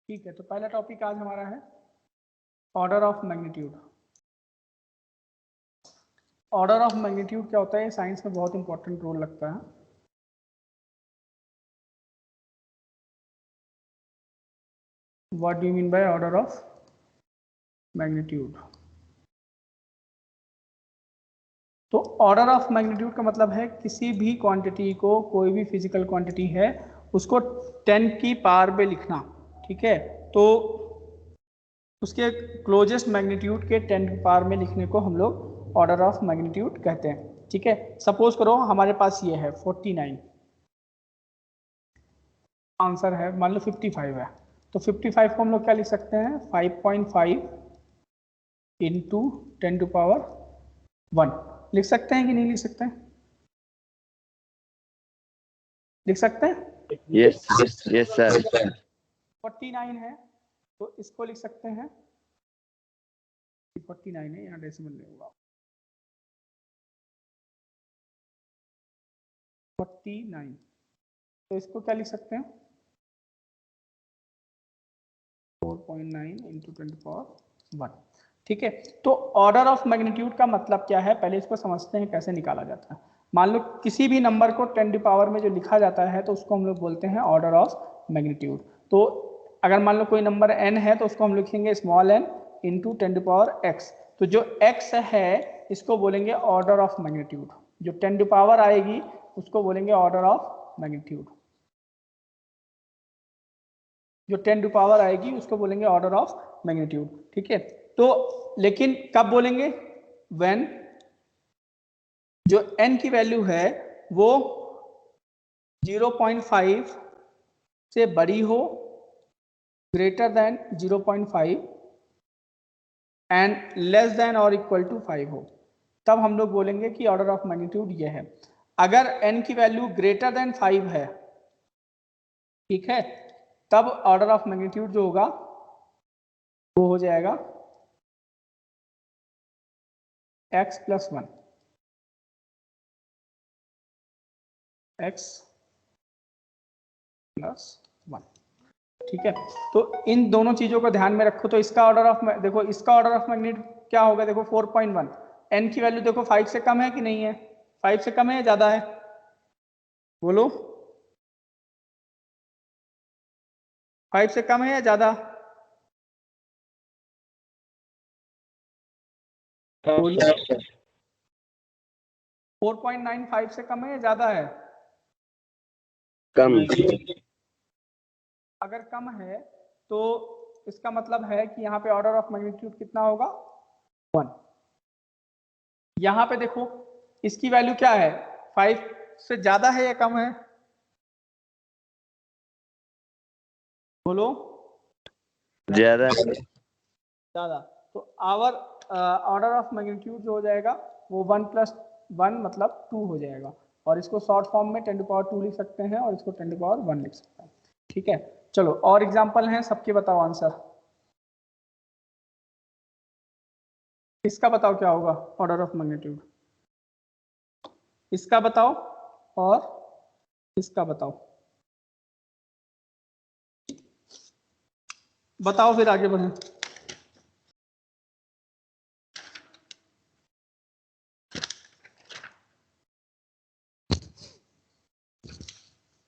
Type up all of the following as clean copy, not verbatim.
ठीक है, तो पहला टॉपिक आज हमारा है order of magnitude. Order of magnitude क्या होता है, साइंस में बहुत इंपॉर्टेंट रोल लगता है। What do you mean by order of magnitude? तो ऑर्डर ऑफ मैग्नीट्यूड का मतलब है किसी भी क्वांटिटी को, कोई भी फिजिकल क्वांटिटी है उसको 10 की पावर में लिखना। ठीक है, तो उसके क्लोजेस्ट मैग्नीट्यूड के 10 की पावर में लिखने को हम लोग ऑर्डर ऑफ मैग्नीट्यूड कहते हैं। ठीक है, सपोज करो हमारे पास ये है 49, आंसर है मान लो 55 है, तो 55 को हम लोग क्या लिख सकते हैं, 5.5 इंटू 10 टू पावर 1 लिख सकते हैं कि नहीं लिख सकते हैं? लिख सकते हैं? Yes sir. 49 है तो इसको लिख सकते हैं, 49 है, यहाँ डेसिमल नहीं होगा, 49, तो इसको क्या लिख सकते हैं, 4.9 इंटू 10 पावर 1। ठीक है, तो ऑर्डर ऑफ मैग्नीट्यूड का मतलब क्या है, पहले इसको समझते हैं कैसे निकाला जाता है। मान लो किसी भी नंबर को 10 की पावर में जो लिखा जाता है तो उसको हम लोग बोलते हैं ऑर्डर ऑफ मैग्नीट्यूड। तो अगर मान लो कोई नंबर n है तो उसको हम लिखेंगे स्मॉल n इंटू 10 की पावर x। तो जो x है इसको बोलेंगे ऑर्डर ऑफ मैग्नीट्यूड, जो 10 की पावर आएगी उसको बोलेंगे ऑर्डर ऑफ मैग्नीट्यूड, जो 10 टू पावर आएगी उसको बोलेंगे ऑर्डर ऑफ मैग्नीट्यूड। ठीक है, तो लेकिन कब बोलेंगे, व्हेन जो n की वैल्यू है वो 0.5 से बड़ी हो, greater than 0.5 and less than और इक्वल टू 5 हो, तब हम लोग बोलेंगे कि ऑर्डर ऑफ मैग्नीट्यूड ये है। अगर n की वैल्यू ग्रेटर देन 5 है, ठीक है, तब ऑर्डर ऑफ मैग्नीट्यूड जो होगा वो हो जाएगा x प्लस 1, x प्लस 1। ठीक है, तो इन दोनों चीजों को ध्यान में रखो। तो इसका ऑर्डर ऑफ, देखो इसका ऑर्डर ऑफ मैग्नीट्यूड क्या होगा, देखो 4.1, n की वैल्यू देखो 5 से कम है कि नहीं है, 5 से कम है या ज्यादा है, बोलो 5 से कम है या ज्यादा, 4.9 5 से कम है या ज्यादा है, कम। अगर कम है तो इसका मतलब है कि यहाँ पे ऑर्डर ऑफ मैग्नीट्यूड कितना होगा, 1। यहाँ पे देखो इसकी वैल्यू क्या है, 5 से ज्यादा है या कम है, बोलो ज्यादा। ज्यादा। तो आवर ऑर्डर ऑफ मैग्नीट्यूड जो हो जाएगा वो 1 प्लस 1 मतलब 2 हो जाएगा, और इसको शॉर्ट फॉर्म में 10 टू पावर 2 लिख सकते हैं और इसको 10 टू पावर 1 लिख सकते हैं। ठीक है, चलो और एग्जांपल हैं, सबके बताओ आंसर। इसका बताओ क्या होगा ऑर्डर ऑफ मैग्नीट्यूड, इसका बताओ और इसका बताओ, बताओ फिर आगे बढ़ें।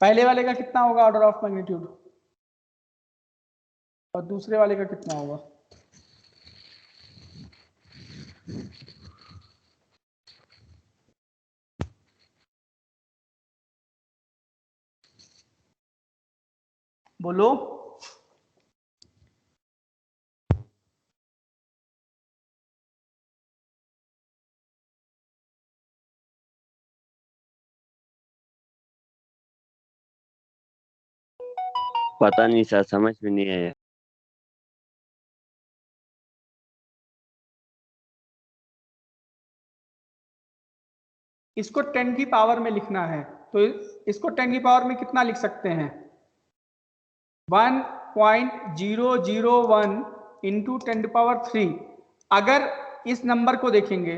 पहले वाले का कितना होगा ऑर्डर ऑफ मैग्नीट्यूड और दूसरे वाले का कितना होगा, बोलो पता नहीं सर, समझ में नहीं आया। इसको 10 की पावर में लिखना है तो इसको 10 की पावर में कितना लिख सकते हैं, 1.001 इंटू 10 टू पावर 3। अगर इस नंबर को देखेंगे,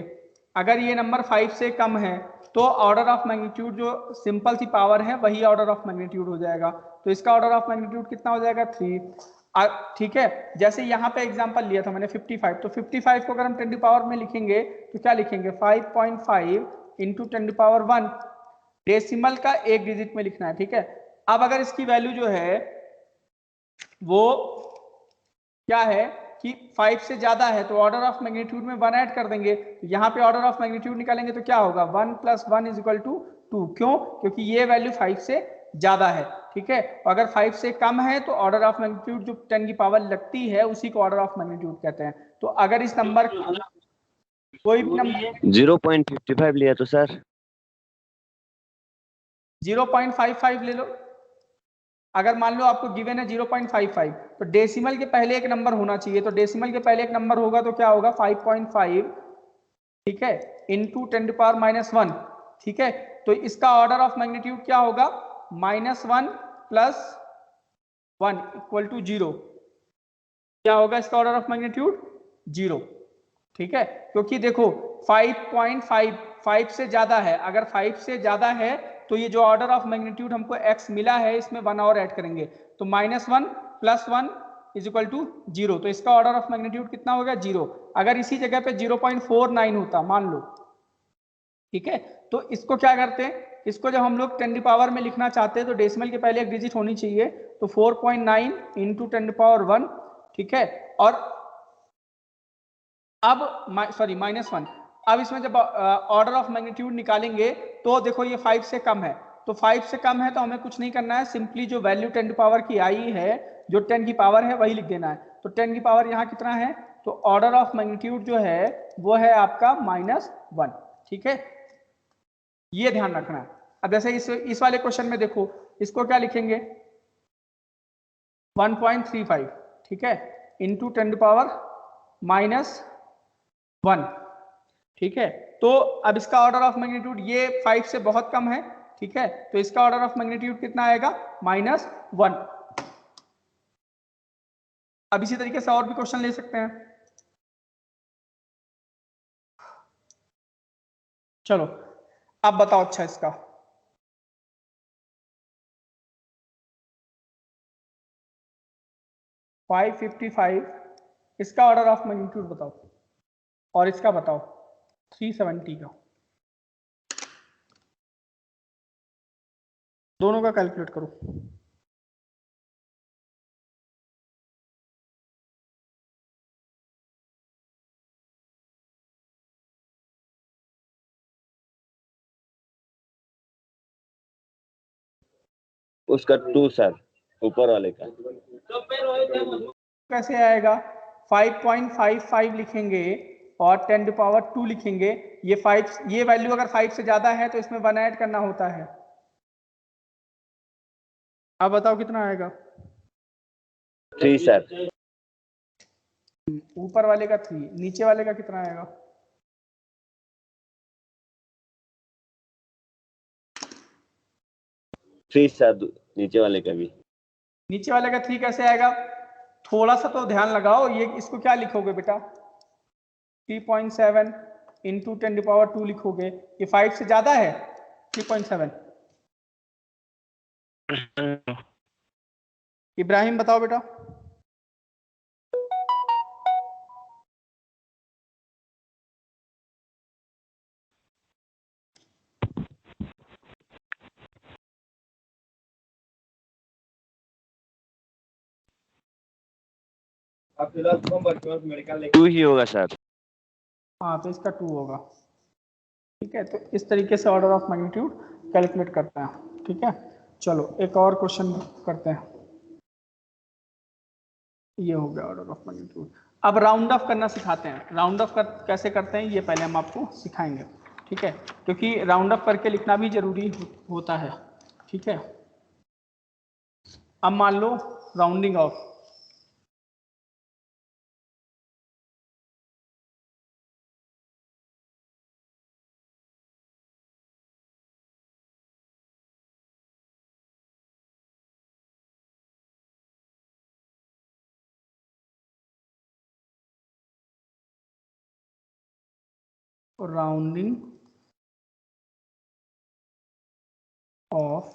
अगर ये नंबर 5 से कम है तो ऑर्डर ऑफ मैग्नीट्यूड जो सिंपल सी पावर है वही ऑर्डर ऑफ मैग्नीट्यूड हो जाएगा, तो इसका ऑर्डर ऑफ मैग्नीट्यूड कितना हो जाएगा, 3। ठीक है, जैसे यहाँ पे एग्जांपल लिया था मैंने 55, तो 55 को अगर हम 10 पावर में लिखेंगे तो क्या लिखेंगे 5.5 इंटू 10 पावर 1, डेसिमल का एक डिजिट में लिखना है। ठीक है, अब अगर इसकी वैल्यू जो है वो क्या है कि 5 से ज्यादा है तो ऑर्डर ऑफ मैग्नीट्यूड में 1 ऐड कर देंगे। यहाँ पे ऑर्डर ऑफ मैग्नीट्यूड निकालेंगे तो क्या होगा 1 + 1 = 2। क्यों? क्योंकि ये वैल्यू 5 से ज्यादा है। ठीक है, अगर 5 से कम है तो ऑर्डर ऑफ मैग्नीट्यूड जो 10 की पावर लगती है उसी को ऑर्डर ऑफ मैग्नीट्यूड कहते हैं। तो अगर इस नंबर कोई भी नंबर 0.55 लिया तो सर 0.55 ले लो। अगर मान लो आपको गिवन है 0.55 तो डेसिमल के पहले एक नंबर होना चाहिए, तो डेसिमल के पहले एक नंबर होगा तो क्या होगा 5.5, ठीक है, इंटू 10⁻⁻1। ठीक है, तो इसका ऑर्डर ऑफ मैग्नीट्यूड क्या होगा -1 + 1 = 0। क्या होगा इसका ऑर्डर ऑफ मैग्नीट्यूड 0। ठीक है, क्योंकि देखो 5.5 से ज्यादा है, अगर 5 से ज्यादा है तो ये जो ऑर्डर ऑफ मैग्नीट्यूड हमको x मिला है इसमें 1 और ऐड करेंगे तो -1 + 1 = 0। तो इसका ऑर्डर ऑफ मैग्नीट्यूड कितना हो गया 0। अगर इसी जगह पे 0.49 होता मान लो, ठीक है, तो इसको क्या करते हैं, इसको जब हम लोग 10 पावर में लिखना चाहते हैं तो डेसिमल के पहले एक डिजिट होनी चाहिए, तो 4.9 × 10⁻1। ठीक है, और अब -1, अब इसमें जब ऑर्डर ऑफ मैग्नीट्यूड निकालेंगे तो देखो ये 5 से कम है, तो 5 से कम है तो हमें कुछ नहीं करना है, सिंपली जो वैल्यू 10 पावर की आई है, जो 10 की पावर है वही लिख देना है। तो 10 की पावर यहाँ कितना है, तो ऑर्डर ऑफ मैग्नीट्यूड जो है वो है आपका -1। ठीक है, ये ध्यान रखना है। अब जैसे इस वाले क्वेश्चन में देखो, इसको क्या लिखेंगे 1.35, ठीक है, इंटू 10⁻⁻1। ठीक है, तो अब इसका ऑर्डर ऑफ मैग्नीट्यूड ये 5 से बहुत कम है। ठीक है, तो इसका ऑर्डर ऑफ मैग्नीट्यूड कितना आएगा -1। अब इसी तरीके से और भी क्वेश्चन ले सकते हैं। चलो अब बताओ, अच्छा इसका 555, इसका ऑर्डर ऑफ मैग्नीट्यूड बताओ, और इसका बताओ 370 का, दोनों का कैलकुलेट करो। उसका 2 सर, ऊपर वाले का। कैसे आएगा, 5.55 लिखेंगे और 10⁻2 लिखेंगे, ये 5, ये वैल्यू अगर 5 से ज्यादा है तो इसमें 1 ऐड करना होता है। अब बताओ कितना आएगा, 3 सर। ऊपर वाले का 3, नीचे वाले का कितना आएगा, थ्री सर, नीचे वाले का भी। नीचे वाले का 3 कैसे आएगा, थोड़ा सा तो ध्यान लगाओ, ये इसको क्या लिखोगे बेटा 3.7 इंटू 10⁻2 लिखोगे, ये 5 से ज्यादा है 3.7। इब्राहिम बताओ बेटा। टू ही होगा सर। हाँ, तो इसका 2 होगा। ठीक है, तो इस तरीके से ऑर्डर ऑफ मैग्नीट्यूड कैलकुलेट करते हैं। ठीक है, चलो एक और क्वेश्चन करते हैं। ये हो गया ऑर्डर ऑफ मैग्नीट्यूड। अब राउंड ऑफ करना सिखाते हैं, राउंड ऑफ कैसे करते हैं ये पहले हम आपको सिखाएंगे। ठीक है, क्योंकि राउंड ऑफ करके लिखना भी जरूरी होता है। ठीक है, अब मान लो rounding off, rounding off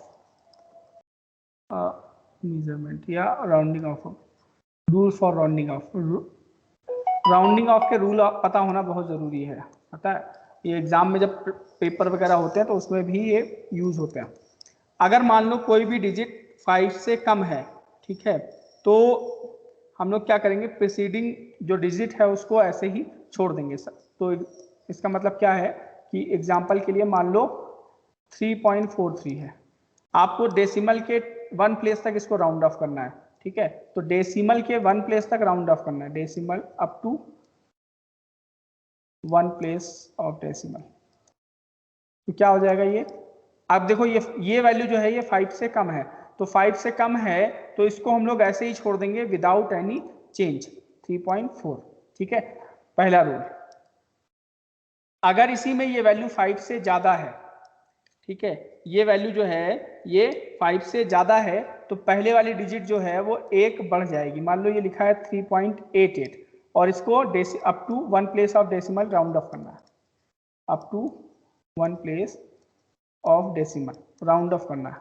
measurement या rounding off rule for rounding off, rounding off के रूल पता होना बहुत ज़रूरी है, पता है, ये एग्जाम में जब पेपर वगैरह होते हैं तो उसमें भी ये यूज होते हैं। अगर मान लो कोई भी डिजिट 5 से कम है, ठीक है, तो हम लोग क्या करेंगे, प्रीसीडिंग जो डिजिट है उसको ऐसे ही छोड़ देंगे सर। तो इसका मतलब क्या है कि एग्जाम्पल के लिए मान लो 3.43 है, आपको डेसिमल के 1 प्लेस तक इसको राउंड ऑफ करना है, ठीक है, तो डेसिमल के 1 प्लेस तक राउंड ऑफ करना है, decimal up to 1 place of decimal. तो क्या हो जाएगा ये, आप देखो ये वैल्यू जो है ये 5 से कम है, तो 5 से कम है तो इसको हम लोग ऐसे ही छोड़ देंगे विदाउट एनी चेंज, 3.4, ठीक है, पहला रूल। अगर इसी में ये वैल्यू 5 से ज्यादा है, ठीक है, ये वैल्यू जो है ये 5 से ज्यादा है, तो पहले वाली डिजिट जो है वो 1 बढ़ जाएगी। मान लो ये लिखा है 3.88 और इसको up to 1 place of decimal round off करना है, up to 1 place of decimal round off करना है।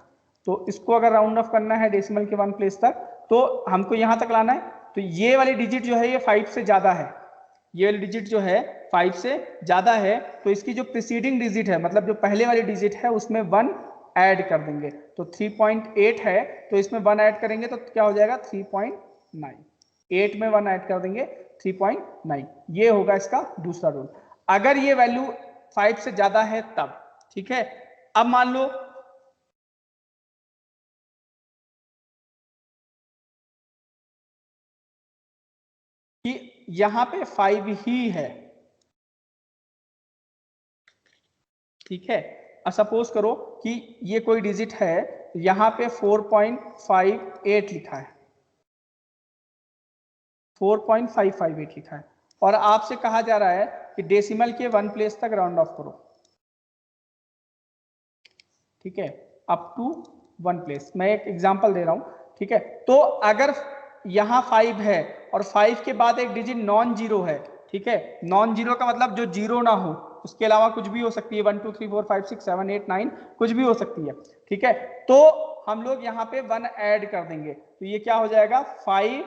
तो इसको अगर राउंड ऑफ करना है डेसिमल के 1 प्लेस तक, तो हमको यहां तक लाना है, तो ये वाली डिजिट जो है ये 5 से ज्यादा है, ये वाली डिजिट जो है 5 से ज्यादा है, तो इसकी जो प्रीसीडिंग डिजिट है, मतलब जो पहले वाली डिजिट है उसमें 1 ऐड कर देंगे। तो 3.8 है तो इसमें 1 ऐड करेंगे तो क्या हो जाएगा 3.9, 8 में 1 ऐड कर देंगे 3.9, ये होगा इसका दूसरा रूल। अगर ये वैल्यू 5 से ज्यादा है तब, ठीक है। अब मान लो कि यहां पे 5 ही है, ठीक है, सपोज करो कि ये कोई डिजिट है, यहां पे 4.558 लिखा है, 4.558 लिखा है, और आपसे कहा जा रहा है कि डेसिमल के 1 प्लेस तक राउंड ऑफ करो, ठीक है, अप टू 1 प्लेस। मैं एक एग्जांपल दे रहा हूं, ठीक है। तो अगर यहां 5 है और 5 के बाद एक डिजिट नॉन जीरो है, ठीक है, नॉन जीरो का मतलब जो जीरो ना हो, उसके अलावा कुछ भी हो सकती है, 1 2 3 4 5 6 7 8 9 कुछ भी हो सकती है, ठीक है, तो हम लोग यहाँ पे 1 ऐड कर देंगे, तो ये क्या हो जाएगा 5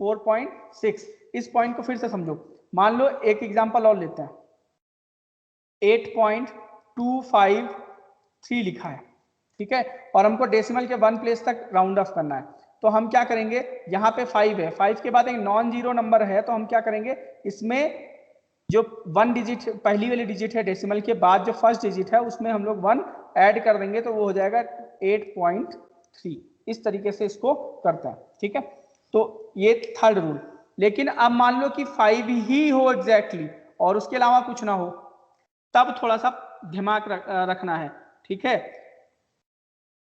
4.6। इस पॉइंट को फिर से समझो, मान लो एक एग्जांपल और लेते हैं, 8.253 लिखा है, ठीक है, और हमको डेसिमल के 1 प्लेस तक राउंड ऑफ करना है। तो हम क्या करेंगे, यहाँ पे 5 है, 5 के बाद एक नॉन जीरो नंबर है, तो हम क्या करेंगे, इसमें जो 1 डिजिट पहली वाली डिजिट है डेसिमल के बाद जो फर्स्ट डिजिट है उसमें हम लोग 1 ऐड कर देंगे, तो वो हो जाएगा 8.3। इस तरीके से इसको करते हैं, ठीक है। तो ये थर्ड रूल। लेकिन अब मान लो कि 5 ही हो एग्जैक्टली और उसके अलावा कुछ ना हो, तब थोड़ा सा दिमाग रखना है, ठीक है।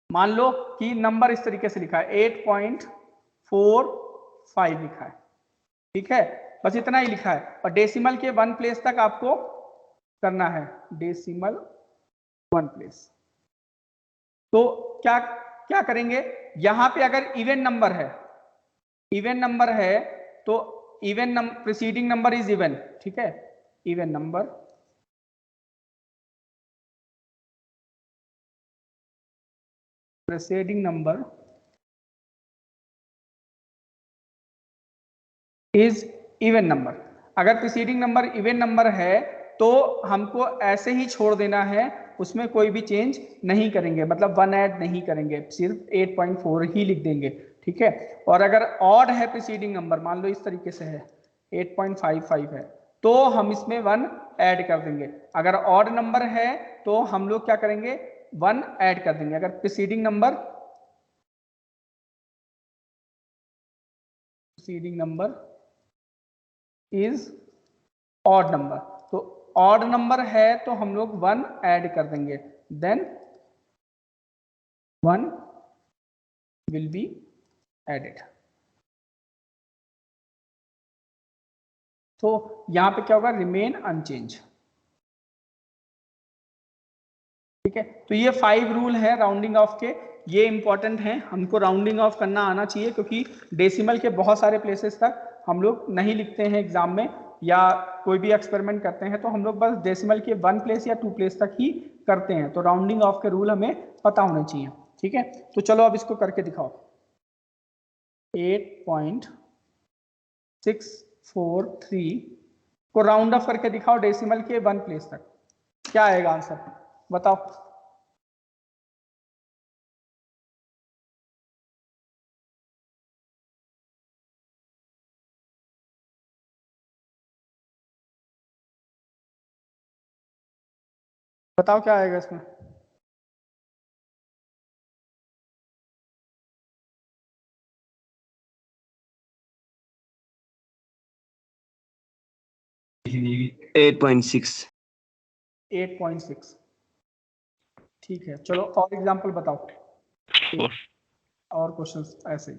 मान लो कि नंबर इस तरीके से लिखा है 8.45 लिखा है, ठीक है, बस इतना ही लिखा है, और डेसिमल के 1 प्लेस तक आपको करना है, डेसिमल 1 प्लेस। तो क्या क्या करेंगे, यहां पे अगर इवन नंबर है, इवन नंबर है तो even number preceding number is even, ठीक है, even number preceding number is even number. अगर प्रीसीडिंग नंबर इवन नंबर है तो हमको ऐसे ही छोड़ देना है, उसमें कोई भी चेंज नहीं करेंगे, मतलब 1 ऐड नहीं करेंगे, सिर्फ 8.4 ही लिख देंगे, ठीक है। और अगर ऑड है प्रीसीडिंग नंबर, मान लो इस तरीके से है 8.55 है, तो हम इसमें 1 ऐड कर देंगे। अगर ऑड नंबर है तो हम लोग क्या करेंगे 1 ऐड कर देंगे। अगर preceding number is odd number, तो ऑड नंबर है तो हम लोग 1 ऐड कर देंगे, देन 1 विल बी एडेड। तो यहां पे क्या होगा, रिमेन अनचेंज, ठीक है। तो ये 5 रूल है राउंडिंग ऑफ के, ये इंपॉर्टेंट है, हमको राउंडिंग ऑफ करना आना चाहिए, क्योंकि डेसिमल के बहुत सारे प्लेसेस तक हम लोग नहीं लिखते हैं एग्जाम में, या कोई भी एक्सपेरिमेंट करते हैं तो हम लोग बस डेसिमल के 1 प्लेस या 2 प्लेस तक ही करते हैं। तो राउंडिंग ऑफ के रूल हमें पता होने चाहिए, ठीक है। तो चलो अब इसको करके दिखाओ, 8.45 643 को राउंड ऑफ करके दिखाओ डेसिमल के 1 प्लेस तक, क्या आएगा आंसर बताओ। बताओ क्या आएगा इसमें। Eight point six. 8.6 ठीक है। चलो और एग्जांपल बताओ और क्वेश्चंस ऐसे ही।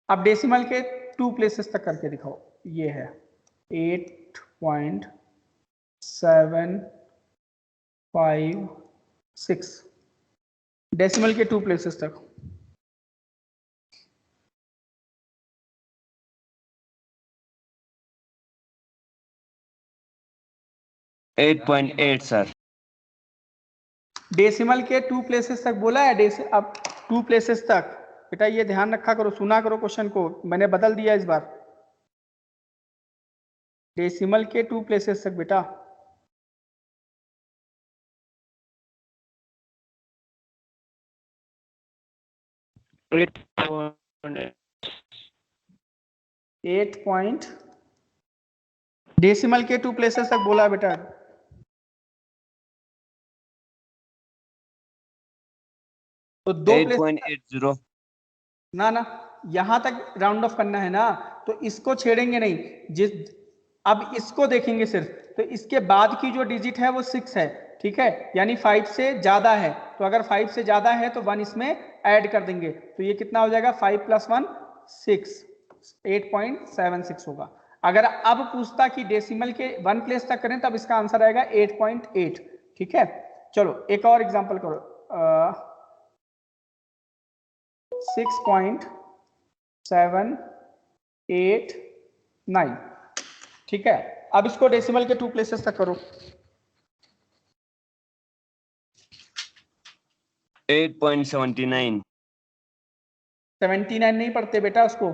अब डेसिमल के 2 प्लेसेस तक करके दिखाओ। ये है 8.756 डेसिमल के 2 प्लेसेस तक। 8.8 सर। डेसिमल के 2 प्लेसेस तक बोला है। अब 2 प्लेसेस तक बेटा ये ध्यान रखा करो, सुना करो क्वेश्चन को, मैंने बदल दिया इस बार। डेसिमल के 2 प्लेसेस तक बेटा। डेसिमल के 2 प्लेसेस तक बोला बेटा। तो 8.80 ना यहां तक राउंड ऑफ करना है ना, तो इसको छेड़ेंगे नहीं। अब इसको देखेंगे सिर्फ, तो इसके बाद की जो डिजिट है वो 6 है, ठीक है, यानी 5 से ज्यादा है। तो अगर 5 से ज्यादा है तो 1 इसमें ऐड कर देंगे, तो ये कितना हो जाएगा 5 + 1 6, 8.76 होगा। अगर अब पूछता कि डेसिमल के 1 प्लेस तक करें तब इसका आंसर आएगा 8.8, ठीक है। चलो एक और एग्जांपल करो। 6.789 ठीक है। अब इसको डेसिमल के 2 प्लेसेस तक करो। 8.79 79 नहीं पढ़ते बेटा उसको,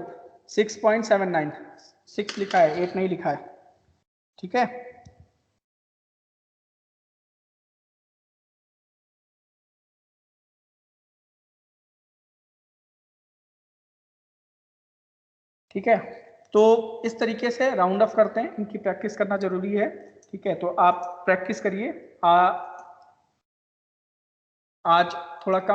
6.79 6 लिखा है, 8 नहीं लिखा है, ठीक है। ठीक है, तो इस तरीके से राउंड ऑफ करते हैं, इनकी प्रैक्टिस करना जरूरी है, ठीक है। तो आप प्रैक्टिस करिए। आज थोड़ा कम